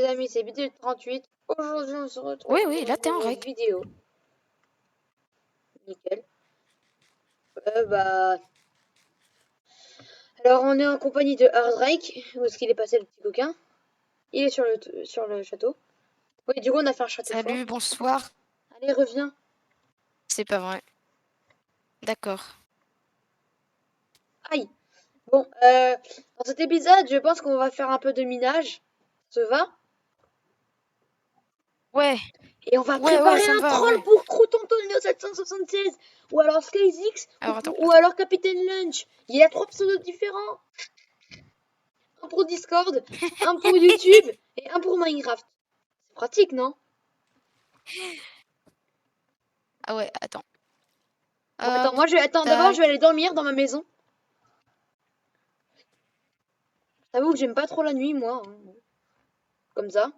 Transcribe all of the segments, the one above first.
Les amis, c'est vidéo 38. Aujourd'hui, on se retrouve Oui, pour oui, là, une t'es en nouvelle règle. vidéo. Nickel. Bah... Alors, on est en compagnie de Hardrike. Où est-ce qu'il est passé, le petit coquin? Il est sur le château. Oui, du coup, on a fait un château fort. Salut, bonsoir. Allez, reviens. C'est pas vrai. D'accord. Aïe. Bon, dans cet épisode, je pense qu'on va faire un peu de minage. Ça te va? Ouais, Et on va ouais, préparer ça me un va, troll ouais. pour Croûte-Antonio 776. Ou alors SkyZix. Alors, attends. Ou alors Capitaine Lunch. Il y a 3 pseudos différents. Un pour Discord, un pour YouTube et un pour Minecraft. C'est pratique, non? Ah ouais, attends. Bon, attends, Hop, moi je vais attends, d'abord je vais tac. aller dormir dans ma maison. J'avoue que j'aime pas trop la nuit, moi. Hein. Comme ça.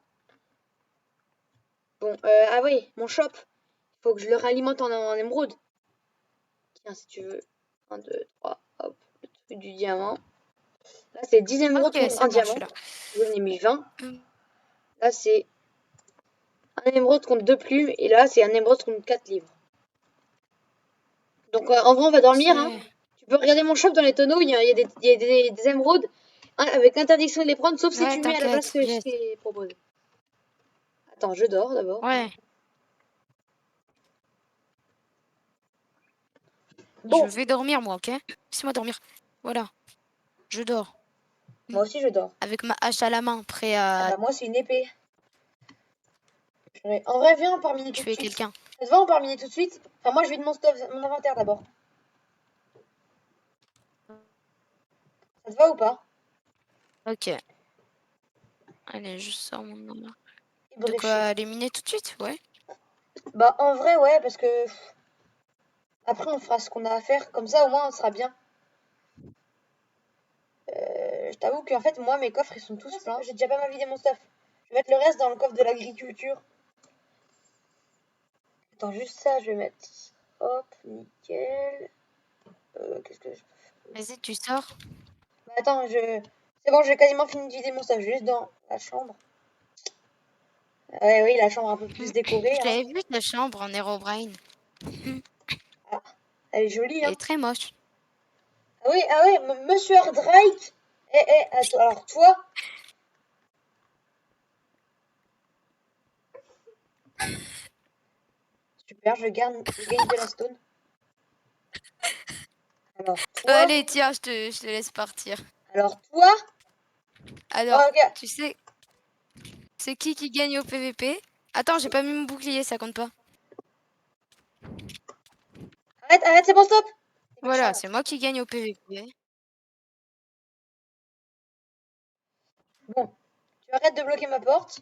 Bon, ah oui, mon shop. Il faut que je le réalimente en émeraude. Tiens, si tu veux. Un, 2, 3, hop, le truc du diamant. Là, c'est 10 émeraudes Ok, contre c'est un bon, je suis diamant. là. J'en ai mis 20. Hum, Là, c'est un émeraude contre 2 plumes. Et là, c'est un émeraude contre 4 livres. Donc, en vrai, on va dormir. Hein. Ok. Tu peux regarder mon shop dans les tonneaux. Il y a des émeraudes hein, avec interdiction de les prendre, sauf si Ouais, tu mets à la place t'inquiète, que je yes. t'ai proposé. Attends, je dors d'abord. Ouais, je Bon, vais dormir, moi, ok? Laisse-moi dormir. Voilà, je dors. moi aussi je dors. Avec ma hache à la main, prêt Ah à bah moi c'est une épée. En vrai, viens, on part miner tout de tuer suite. quelqu'un. Ça te va, on part miner tout de suite? Enfin, moi je vide mon stuff, mon inventaire d'abord. Ça te va ou pas? Ok. Allez, je sors mon nom. De quoi Ébréché. aller miner tout de suite? Ouais. Bah en vrai, ouais, parce que après on fera ce qu'on a à faire. Comme ça, au moins, on sera bien. Je t'avoue qu'en fait, moi, mes coffres, ils sont tous pleins. J'ai déjà pas mal vidé mon stuff. Je vais mettre le reste dans le coffre de l'agriculture. Attends, juste ça, je vais mettre. Hop, nickel. Qu'est-ce que je... Vas-y, tu sors. Bah, attends, c'est bon, j'ai quasiment fini de vider mon stuff. Juste dans la chambre. Ouais, oui, la chambre un peu plus décorée. Je Hein. l'avais vue, ta chambre en Herobrine. Ah, elle est jolie, Elle hein. est très moche. Ah oui, Monsieur Drake. Attends, alors toi, super, je gagne de la stone. Alors toi, Allez, tiens, je te laisse partir. alors toi. Alors, Oh, ok. tu sais, c'est qui gagne au PVP? Attends, j'ai pas mis mon bouclier, ça compte pas. Arrête, c'est bon, stop. C'est méchant Voilà, là. c'est moi qui gagne au PVP. Bon, tu arrêtes de bloquer ma porte.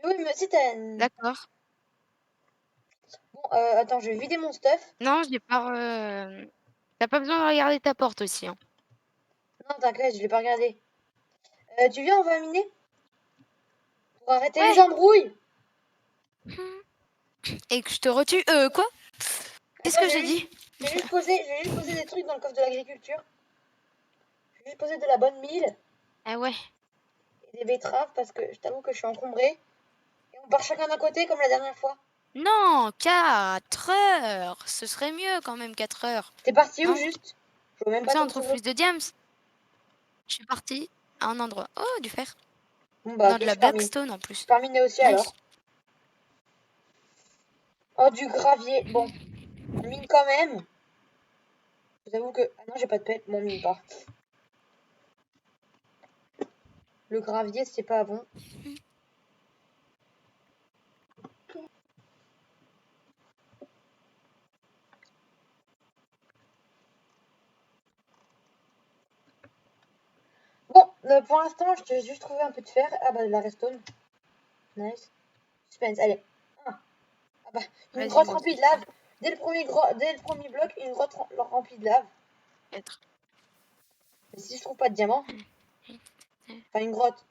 Mais oui, mais si t'as. D'accord. Bon, attends, je vais vider mon stuff. Non, j'ai pas. T'as pas besoin de regarder ta porte aussi. Hein. Non, t'inquiète, je l'ai pas regardé. Tu viens, on va miner pour arrêter les Ouais. embrouilles. Et que je te retue. Quoi? Qu'est-ce Attends, que j'ai dit? je vais juste poser des trucs dans le coffre de l'agriculture. Je vais juste poser de la bonne mille Ah ouais. et des betteraves parce que je t'avoue que je suis encombré. Et on part chacun d'un côté comme la dernière fois. Non, 4 heures. Ce serait mieux quand même, 4 heures. T'es parti où Non? juste? Je vois même Comme pas ça, on ton trouve pseudo. plus de diams. Je suis partie à un endroit. Oh, du fer. Bon bah Non, ok, de la blackstone en je plus. pars miner aussi Nice. alors. Oh du gravier. Bon, on mine quand même. Je vous avoue que. Ah non, j'ai pas de pelle, bon, on mine pas. Le gravier, c'est pas bon. Bon, pour l'instant, je t'ai juste trouvé un peu de fer. Ah bah de la redstone. Nice. Suspense, allez. Ah, ah bah, une Vas-y, grotte vas-y. remplie de lave. Dès le premier bloc, une grotte remplie de lave. 4. Mais si je trouve pas de diamant, enfin une grotte,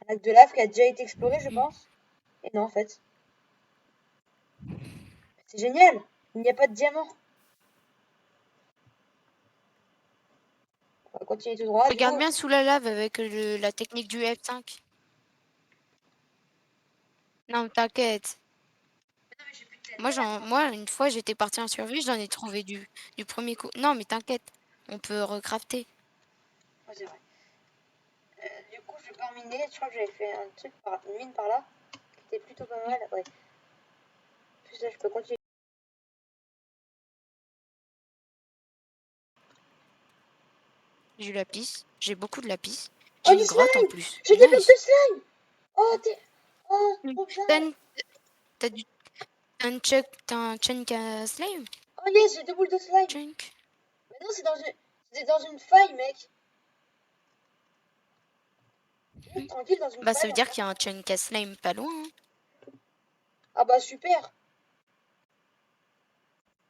un lac de lave qui a déjà été exploré, je pense. Et non, en fait. C'est génial. Il n'y a pas de diamant. On va continuer tout droit. Du Regarde coup, bien sous la lave avec la technique du F5. Non, t'inquiète. Moi, une fois, j'étais partie en survie, j'en ai trouvé du premier coup. Non, mais t'inquiète, on peut recrafter. Ouais, c'est vrai. Du coup, je pars miner. Je crois que j'avais fait un truc une mine par là, qui était plutôt pas mal. Ouais. Plus là, je peux continuer. J'ai du lapis, j'ai beaucoup de lapis. Oh, J'ai du une grotte en slime! plus. J'ai des blocs de Nice. slime! Oh, oh, trop bien! T'as une- t'as du... t'as un chunk à slime? Oh yes, j'ai deux boules de slime! Chunk. Mais non, c'est dans une faille, mec! Tranquille, dans une Bah, ça faille, veut en dire fait. qu'il y a un chunk à slime pas loin, hein. Ah bah super!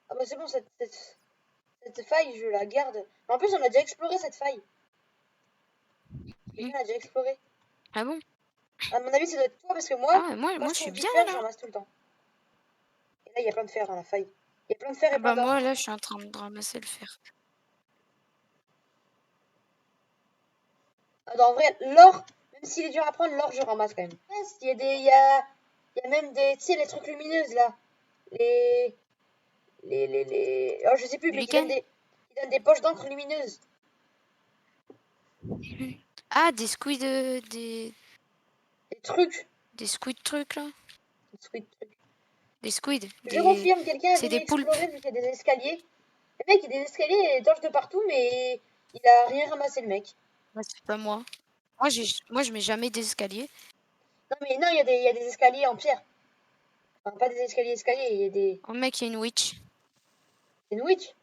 Ah bah c'est bon, cette faille, je la garde. En plus, on a déjà exploré cette faille. Quelqu'un l'a déjà exploré. Ah bon? À mon avis, ça doit être toi, parce que Ah moi, ouais, moi, quand moi, je je suis trouve du bien fer, je là. ramasse tout le temps. Et là, il y a plein de fer dans la faille. Il y a plein de fer Ah et plein bah, d'or. moi, là, je suis en train de ramasser le fer. Alors, en vrai, l'or, même s'il est dur à prendre, l'or, je ramasse quand même. Yes, il y a même des, tu sais, les trucs lumineuses, là. Les, oh, je sais plus, Du mais lichen? qui donnent des poches d'encre lumineuses. Ah, des squid, Des trucs. des squid trucs là. Des squid trucs. Des squid, Je confirme, quelqu'un est c'est venu des poulpes. explorer vu qu'il y a des escaliers. Le mec, il y a des escaliers et torches de partout, mais il a rien ramassé, le mec. Bah, c'est pas moi. Moi, je mets jamais d'escalier. Non, mais non, il y a des escaliers en pierre. Enfin, pas des escaliers, il y a des... Oh, mec, il y a une witch. Des witch.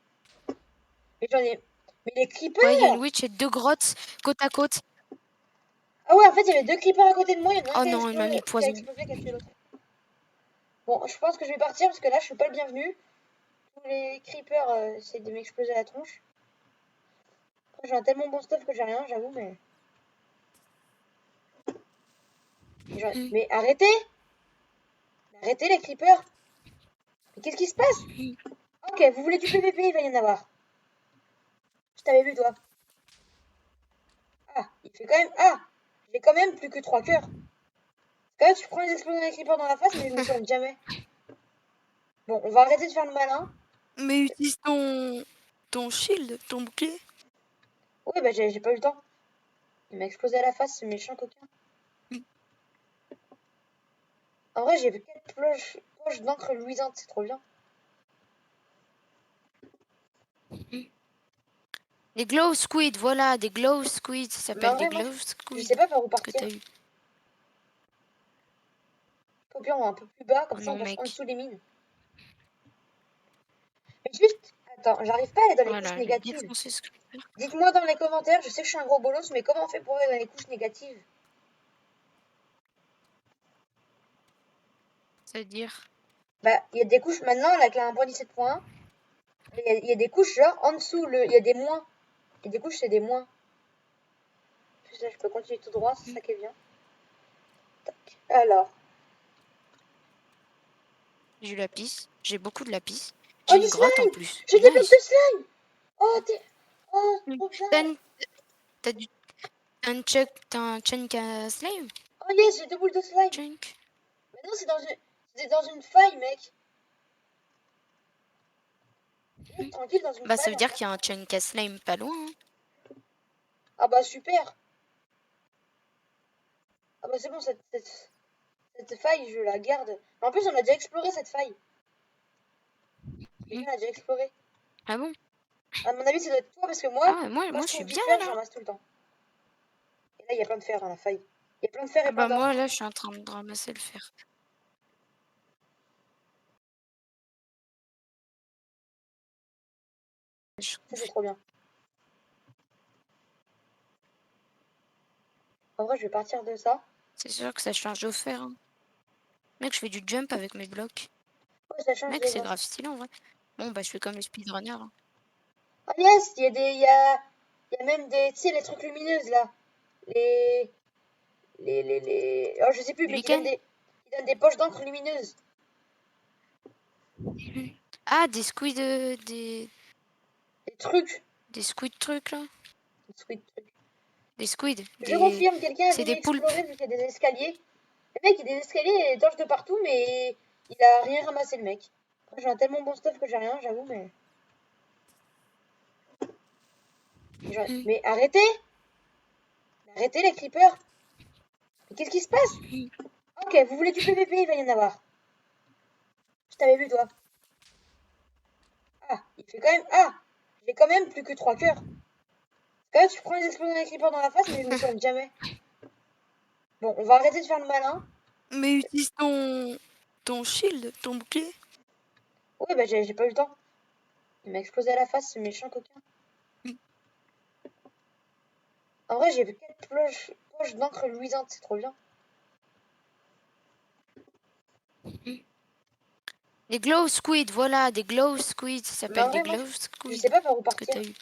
Mais j'en ai... Mais les Ouais, il y a une creepers! witch et deux grottes côte à côte. Ah ouais, en fait, il y avait deux creepers à côté de moi, il y en a un Oh non, il m'a mis le qui a poison. explosé, qui a tué l'autre. Bon, je pense que je vais partir parce que là, je suis pas le bienvenu. Tous les creepers essaient de m'exploser la tronche. Après, j'ai un tellement bon stuff que j'ai rien, j'avoue, mais... Mais arrêtez! Arrêtez les creepers! Mais qu'est-ce qui se passe? Ok, vous voulez du PVP, il va y en avoir. Je t'avais vu, toi. Ah, il fait quand même... Ah! J'ai quand même plus que 3 cœurs. Quand même, tu prends les explosions des creepers dans la face, mais je me soigne jamais. Bon, on va arrêter de faire le malin. Mais utilise ton shield, ton bouclier. Ouais, bah j'ai pas eu le temps. Il m'a explosé à la face, ce méchant coquin. En vrai, j'ai 4 poches d'encre luisante, c'est trop bien. Des glow squid, voilà, des glow squid, ça Mais en s'appelle des vrai, moi, glow je sais squid. pas par où Ce que partir. t'as eu. Au pire, on va un peu plus bas, comme Oh ça on non, passe en mec. dessous des mines. Mais juste, attends, j'arrive pas à aller dans les couches Voilà, j'ai négatives. défoncé ce creeper. Dites-moi dans les commentaires, je sais que je suis un gros bolos, mais comment on fait pour aller dans les couches négatives? C'est-à-dire. Bah, il y a des couches maintenant, avec la 1.17.1. Il y a des couches genre en dessous, il y a des moins. Et des couches, c'est des moins. Plus là, je peux continuer tout droit, c'est ça qui est bien. Tac. Alors. J'ai du lapis, j'ai beaucoup de lapis. Oh, J'ai du une grotte en slime! plus. J'ai des blocs de Nice. slime! Oh, oh, trop bien! T'as t'as du... t'as un chunk à slime? Oh yes, j'ai deux boules de slime! Chunk. Mais non, c'est dans une faille, mec! Tranquille, dans une Bah, ça faille, veut en dire fait. qu'il y a un chunk à slime pas loin, hein. Ah bah super! Ah bah c'est bon, cette faille, je la garde. En plus, on a déjà exploré cette faille. Quelqu'un l'a déjà exploré. Ah bon? À mon avis, ça doit être toi, parce que moi, Ah ouais, moi, quand moi, je je suis trouve du bien fer, je là. ramasse tout le temps. Et là, il y a plein de fer dans la faille. Il y a plein de fer Ah et plein bah, d'or. moi, là, je suis en train de ramasser le fer. Ça, c'est trop bien. En vrai, je vais partir de ça. C'est sûr que ça change au fer, hein. Mec, je fais du jump avec mes blocs. Ouais, ça change Mec, de c'est grave. grave stylé en vrai. Bon, bah, je fais comme les speedrunners, hein. Ah yes, il y a même des, tu sais, les trucs lumineuses, là. Les, oh, je sais plus, Du mais lichen? qui donnent des poches d'encre lumineuses. Ah, des squid, Des trucs. des squid trucs là. Des squid trucs. Des squid, Je confirme, quelqu'un est c'est venu des poulpes. explorer vu qu'il y a des escaliers. Le mec, il a des escaliers et des torches de partout, mais il a rien ramassé, le mec. Après, j'ai un tellement bon stuff que j'ai rien, j'avoue, mais... Mais arrêtez! Arrêtez les creepers! Mais qu'est-ce qui se passe? Ok, vous voulez du PVP, il va y en avoir. Je t'avais vu, toi. Ah, il fait quand même... Ah! J'ai quand même plus que 3 cœurs. Quand même, tu prends les explosions des creepers dans la face, mais je me soigne jamais. Bon, on va arrêter de faire le malin. Mais utilise ton shield, ton bouclier. Ouais, bah j'ai pas eu le temps. Il m'a explosé à la face, ce méchant coquin. En vrai, j'ai vu 4 poches d'encre luisante, c'est trop bien. Des glow squid, voilà, des glow squid, ça Mais en s'appelle des vrai, moi, glow je squid. sais pas par où Ce que partir. t'as eu.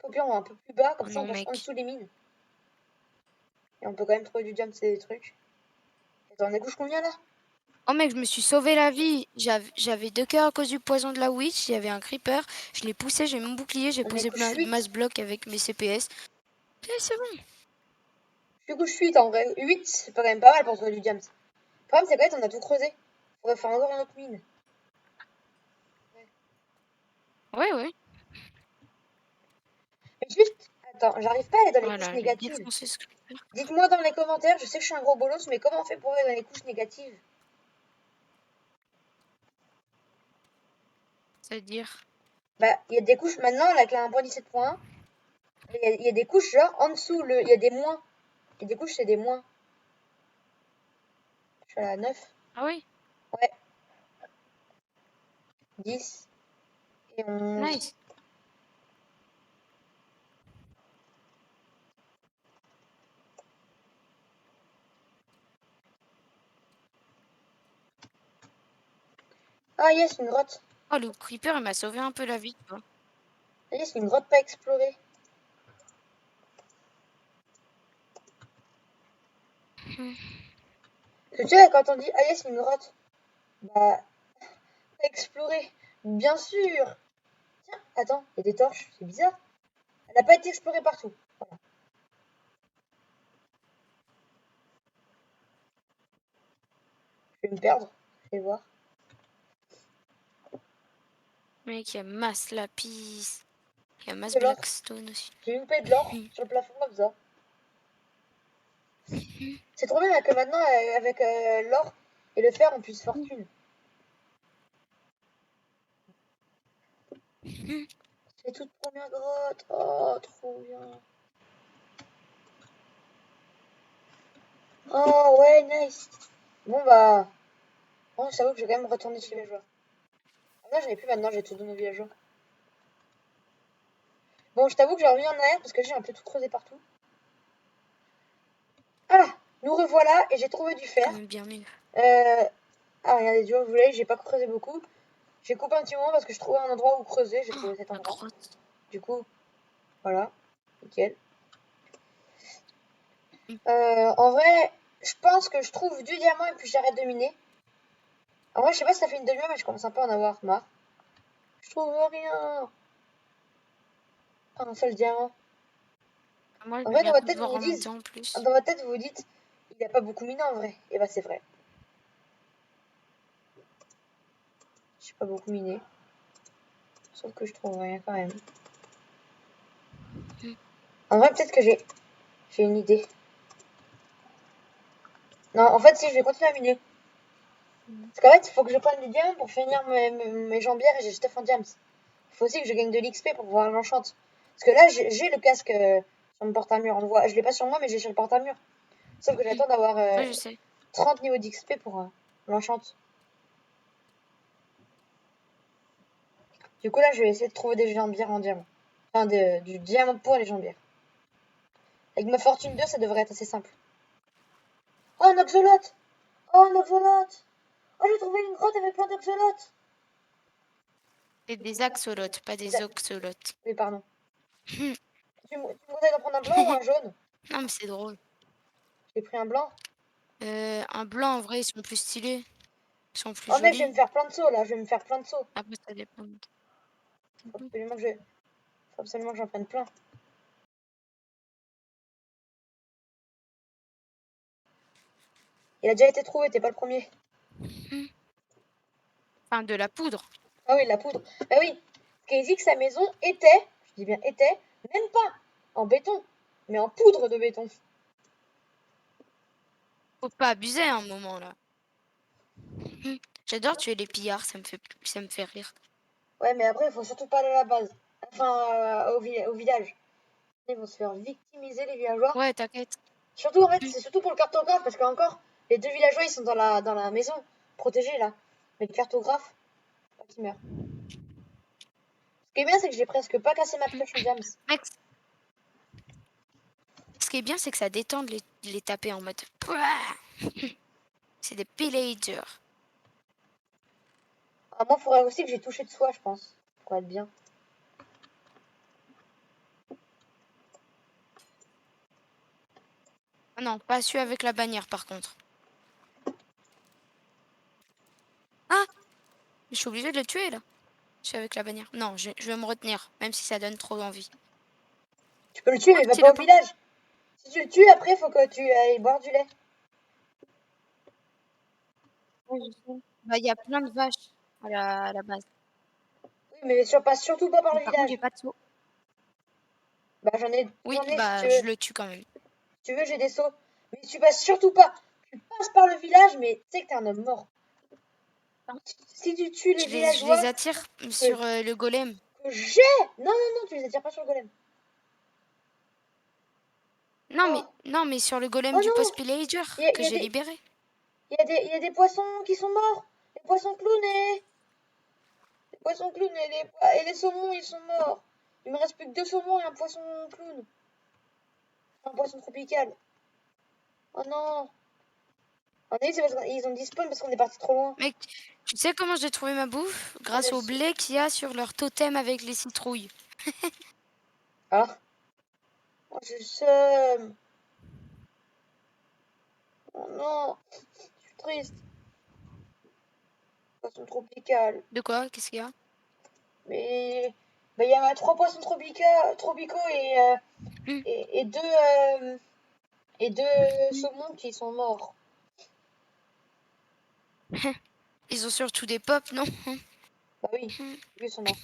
Au pire, on va un peu plus bas, comme Oh ça on non, passe en mec. dessous les mines. Et on peut quand même trouver du diamant, c'est des trucs. Attends, on est couche combien là? Oh mec, je me suis sauvé la vie. J'avais 2 cœurs à cause du poison de la witch. Il y avait un creeper. Je l'ai poussé, j'ai mon bouclier, j'ai On est posé couche 8. masse bloc avec mes CPS. Et c'est bon. Je suis couche 8 en vrai. 8, c'est quand même pas mal pour trouver du diamant. Le problème, c'est qu'en fait, on a tout creusé. Faudrait faire encore une autre mine. Ouais. Mais juste, attends, j'arrive pas à aller dans les couches Voilà, j'ai négatives. défoncé ce creeper. Dites-moi dans les commentaires, je sais que je suis un gros bolos, mais comment on fait pour aller dans les couches négatives? C'est-à-dire. Bah, il y a des couches maintenant, avec la 1.17.1. Il y a des couches, genre, en dessous, il y a des moins. Il y a des couches, c'est des moins. Je suis à la 9. Ah oui, Ouais, 10 et 11. nice. Ah yes, une grotte. Oh, le creeper, il m'a sauvé un peu la vie, quoi. Ah yes, une grotte pas explorée. Parce que tu sais, quand on dit ah yes, une grotte, bah, pas explorée. Bien sûr. Tiens, attends, il y a des torches, c'est bizarre. Elle n'a pas été explorée partout. Voilà. Je vais me perdre. Je vais voir. Mec, il y a masse lapis. Il y a masse De l'or. blackstone aussi. J'ai loupé de l'or sur le plafond comme ça. C'est trop bien que maintenant, avec l'or et le fer, on puisse fortune. C'est toute première grotte. Oh, trop bien. Oh, ouais, nice. Bon, bah. Bon, j'avoue que je vais quand même retourner chez les villageois. Ah non, j'en ai plus maintenant, j'ai tout donné aux villageois. Bon, je t'avoue que j'ai remis en arrière parce que j'ai un peu tout creusé partout. Ah, nous revoilà et j'ai trouvé du fer. Quand même bien mieux. Ah, regardez, du coup, vous voyez, j'ai pas creusé beaucoup. J'ai coupé un petit moment parce que je trouvais un endroit où creuser. J'ai trouvé cet La endroit. grotte. Du coup, voilà, nickel. En vrai, je pense que je trouve du diamant et puis j'arrête de miner. En vrai, je sais pas si ça fait une demi-heure, mais je commence un peu à en avoir marre. Je trouve rien. Pas un seul diamant. Moi, je En vais vrai, bientôt devoir remonter en plus. dans votre tête, vous vous dites, il a pas beaucoup miné en vrai. Et bah, c'est vrai. J'ai pas beaucoup miné. Sauf que je trouve rien quand même. En vrai, peut-être que j'ai une idée. Non, en fait, si, je vais continuer à miner. Parce qu'en fait, il faut que je prenne du diamant pour finir mes jambières et j'ai stuff en diamants. Il faut aussi que je gagne de l'XP pour pouvoir l'enchante. Parce que là, j'ai le casque sur mon porte-armure. On le voit. Je l'ai pas sur moi, mais j'ai sur le porte-armure. Sauf que j'attends d'avoir Ouais, je sais. 30 niveaux d'XP pour l'enchante. Du coup, là, je vais essayer de trouver des jambières en diamant. Enfin, du diamant pour les jambières. Avec ma fortune 2, ça devrait être assez simple. Oh, un oxolote! Oh, un oxolote! Oh, j'ai trouvé une grotte avec plein d'oxolotes! C'est des axolotes, pas des oxolotes. Oui, pardon. Tu me conseilles d'en prendre un blanc ou un jaune? Non, mais c'est drôle. J'ai pris un blanc. Un blanc, en vrai, ils sont plus stylés. Ils sont plus Oh, mec, je vais jolis. me faire plein de sauts, là. Je vais me faire plein de sauts. Après, ça dépend. Faut absolument que j'en prenne plein. Il a déjà été trouvé, t'es pas le premier. Enfin, de la poudre. Ah oui, la poudre. Bah oui, parce dit que sa maison était, je dis bien était, même pas en béton, mais en poudre de béton. Faut pas abuser à un moment, là. J'adore tuer les pillards, ça me fait rire. Ouais, mais après, il faut surtout pas aller à la base. Enfin, au village. Ils vont se faire victimiser, les villageois. Ouais, t'inquiète. Surtout, en fait, c'est surtout pour le cartographe, parce qu'encore, les 2 villageois, ils sont dans la maison, protégés, là. Mais le cartographe, pas qu'il meurt. Ce qui est bien, c'est que j'ai presque pas cassé ma pioche en diams. Mec, ce qui est bien, c'est que ça détend de les taper en mode. C'est des pillagers. Ah, moi, il faudrait aussi que j'ai touché de soie, je pense, pour être bien. Ah non, pas celui avec la bannière, par contre. Ah, je suis obligée de le tuer, là. Je suis avec la bannière. Non, je vais me retenir, même si ça donne trop envie. Tu peux le tuer, Ah, mais va petit pas au lapin. village. Si tu le tues, après, faut que tu ailles boire du lait. Ouais, je sais. Bah, il y a plein de vaches à la base. Oui, mais passe surtout pas par Mais le par contre, j'ai village. pas de seau. Bah, Oui, j'en ai si tu bah, veux. je le tue quand même. Si tu veux, j'ai des seaux. Mais tu passes surtout pas. Tu passes par le village, mais tu sais que t'es un homme mort. Si tu tues les Je les villageois, attire que, sur le golem. que j'ai. Non, non, non, tu les attires pas sur le golem. Oh, Non, mais sur le golem oh du non! post pillager Il que y a j'ai des, libéré. il y a des poissons qui sont morts. Les poissons clowns et. Les poissons clowns et les saumons, ils sont morts. Il me reste plus que 2 saumons et un poisson clown. Un poisson tropical. Oh non! En fait, c'est parce qu'ils ont dispawn parce qu'on est parti trop loin. Mec, tu sais comment j'ai trouvé ma bouffe? On Grâce au est... blé qu'il y a sur leur totem avec les citrouilles. Ah! Oh, j'ai le seum. Oh non! Je suis triste. Poisson tropical. De quoi? Qu'est-ce qu'il y a? Mais. Bah, il y a 3 poissons tropicaux Hum, et et 2 saumons qui sont morts. Ils ont surtout des pops, non? Bah oui, Hum, ils sont morts.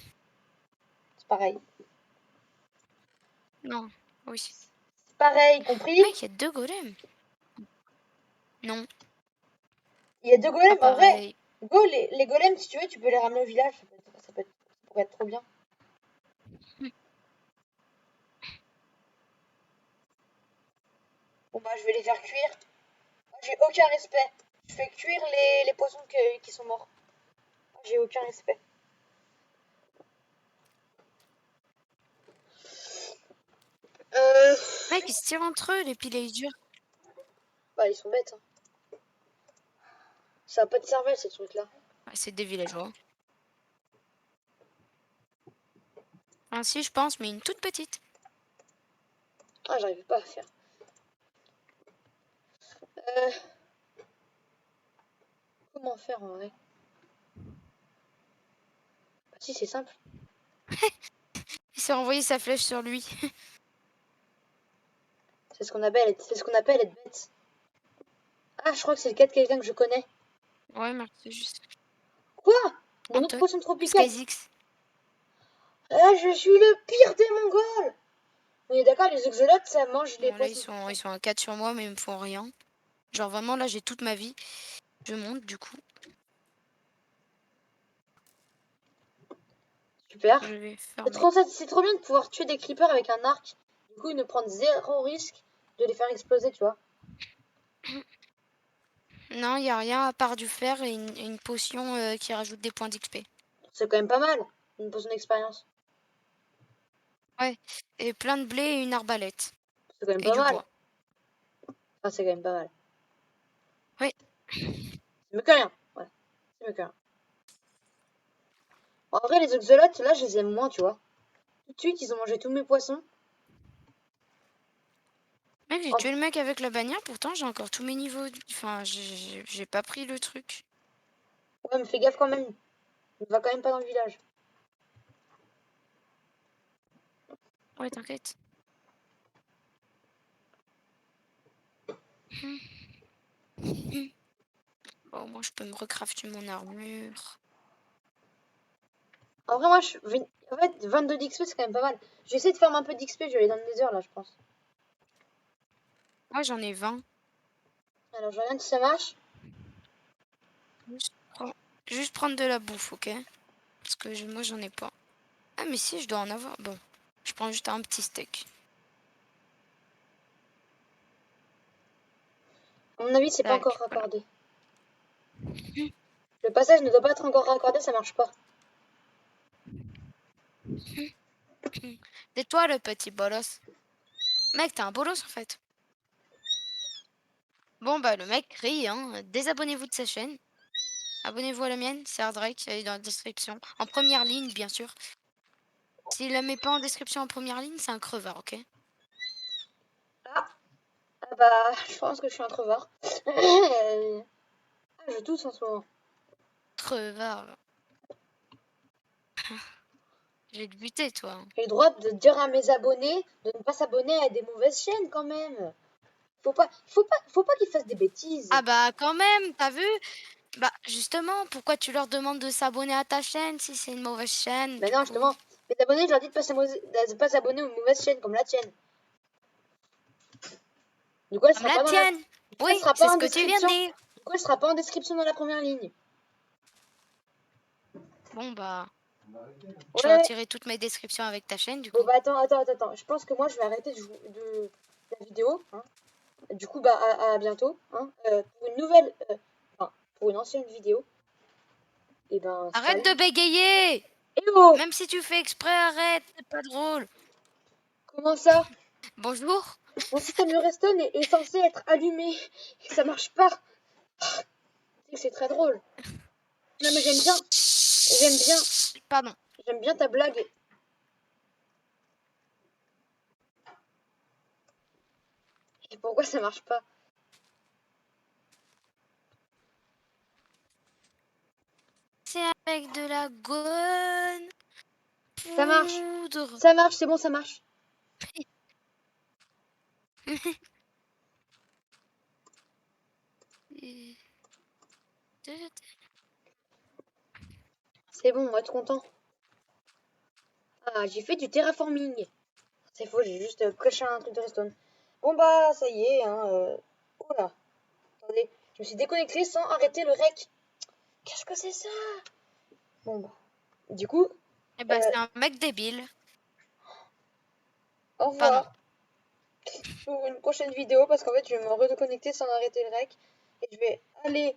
C'est pareil. Non, oui. C'est pareil, compris? Mec, il y a 2 golems. Non, Il y a 2 pas golems. En vrai, pareil. go, les golems, si tu veux, tu peux les ramener au village. Ça pourrait être trop bien. Bon, bah, je vais les faire cuire. J'ai aucun respect. Je fais cuire les poissons qui sont morts. J'ai aucun respect. Euh... Mec, ils se tirent entre eux, les pillagers. Bah, ils sont bêtes. Hein. Ça a pas de cervelle, ces trucs-là. Ouais, c'est des villageois. Ainsi, je pense, mais une toute petite. Ah, j'arrive pas à faire. Euh... Comment faire en vrai? Bah, si, c'est simple. Il s'est envoyé sa flèche sur lui. C'est ce qu'on appelle être bête. Ah, je crois que c'est le cas de quelqu'un que je connais. Ouais, merci, juste. Quoi? Mon autre Anton. poisson tropical. Skysix. Ah, je suis le pire des Mongols. On est d'accord, les oxolotes, ça mange les Bon, là, poissons ils tropicaux. sont à 4 sur moi, mais ils me font rien. Genre, vraiment, là, j'ai toute ma vie. Je monte, du coup. Super. Je vais fermer. C'est trop bien de pouvoir tuer des creepers avec un arc. Du coup, ne prendre zéro risque de les faire exploser, tu vois. Non, il n'y a rien à part du fer et une potion qui rajoute des points d'XP. C'est quand même pas mal, une potion d'expérience. Ouais. Et plein de blé et une arbalète. C'est quand même Et pas du mal. bois. Enfin, c'est quand même pas mal. Oui. C'est mieux que rien. Ouais, c'est mieux que rien. En vrai, les oxolotes, là, je les aime moins, tu vois. Tout de suite, ils ont mangé tous mes poissons. Mec, j'ai Oh, tué le mec avec la bannière, pourtant j'ai encore tous mes niveaux. Enfin, j'ai pas pris le truc. ouais, mais fais gaffe quand même. Ne va quand même pas dans le village. Ouais, t'inquiète. Au moins, je peux me recrafter mon armure. En vrai, moi, en fait, 22 d'XP, c'est quand même pas mal. J'essaie de faire un peu d'XP, je vais aller dans le Nether, là, je pense. Moi, j'en ai 20. Alors, je regarde si ça marche. Juste prendre de la bouffe, ok? Parce que moi, j'en ai pas. Ah, mais si, je dois en avoir. Bon, je prends juste un petit steak. À mon avis, c'est pas Tac, encore voilà. raccordé. Le passage ne doit pas être encore raccordé, ça marche pas. C'est toi le petit bolos. Mec, t'es un bolos en fait. Bon, bah, le mec crie, hein. Désabonnez-vous de sa chaîne. Abonnez-vous à la mienne, c'est Ardrake, elle est dans la description. En première ligne, bien sûr. S'il la met pas en description en première ligne, c'est un crevard, ok? Ah, ah bah, je pense que je suis un crevard. Ah, je tousse en ce moment. Crevard. Je vais te buter, toi. J'ai le droit de dire à mes abonnés de ne pas s'abonner à des mauvaises chaînes quand même. Faut pas qu'ils fassent des bêtises. Ah bah, quand même, t'as vu? Bah, justement, pourquoi tu leur demandes de s'abonner à ta chaîne si c'est une mauvaise chaîne, Mais du non, coup? justement, mes abonnés, je leur dis de pas s'abonner aux mauvaises chaînes comme la tienne. Du coup, elle Comme sera la pas dans la, tienne! du coup, elle Oui, sera c'est pas ce en que tu viens de description. dire. Du coup, elle sera pas en description dans la première ligne. Bon, bah, je vais Ouais. retirer toutes mes descriptions avec ta chaîne, du Bon coup. bah attends. Je pense que moi, je vais arrêter de la vidéo. Hein. Du coup, bah à bientôt. Hein. Pour une nouvelle, enfin, pour une ancienne vidéo. Et ben, Arrête de salut. bégayer! Eh oh! Même si tu fais exprès, arrête, c'est pas drôle. Comment ça? Bonjour. Mon système de redstone est censé être allumé. Et ça marche pas. C'est très drôle. Non mais j'aime bien, Pardon. j'aime bien ta blague. Et pourquoi ça marche pas? C'est avec de la gonne Ça marche. poudre. Ça marche, c'est bon, ça marche. C'est bon, on va être content. Ah, j'ai fait du terraforming. C'est faux, j'ai juste coché un truc de redstone. Bon bah, ça y est, hein. Oh là, attendez. Je me suis déconnecté sans arrêter le rec. Qu'est-ce que c'est ça? Bon bah. Du coup, Eh ben, c'est un mec débile. au Pardon. revoir pour une prochaine vidéo parce qu'en fait, je vais me reconnecter sans arrêter le rec. Et je vais aller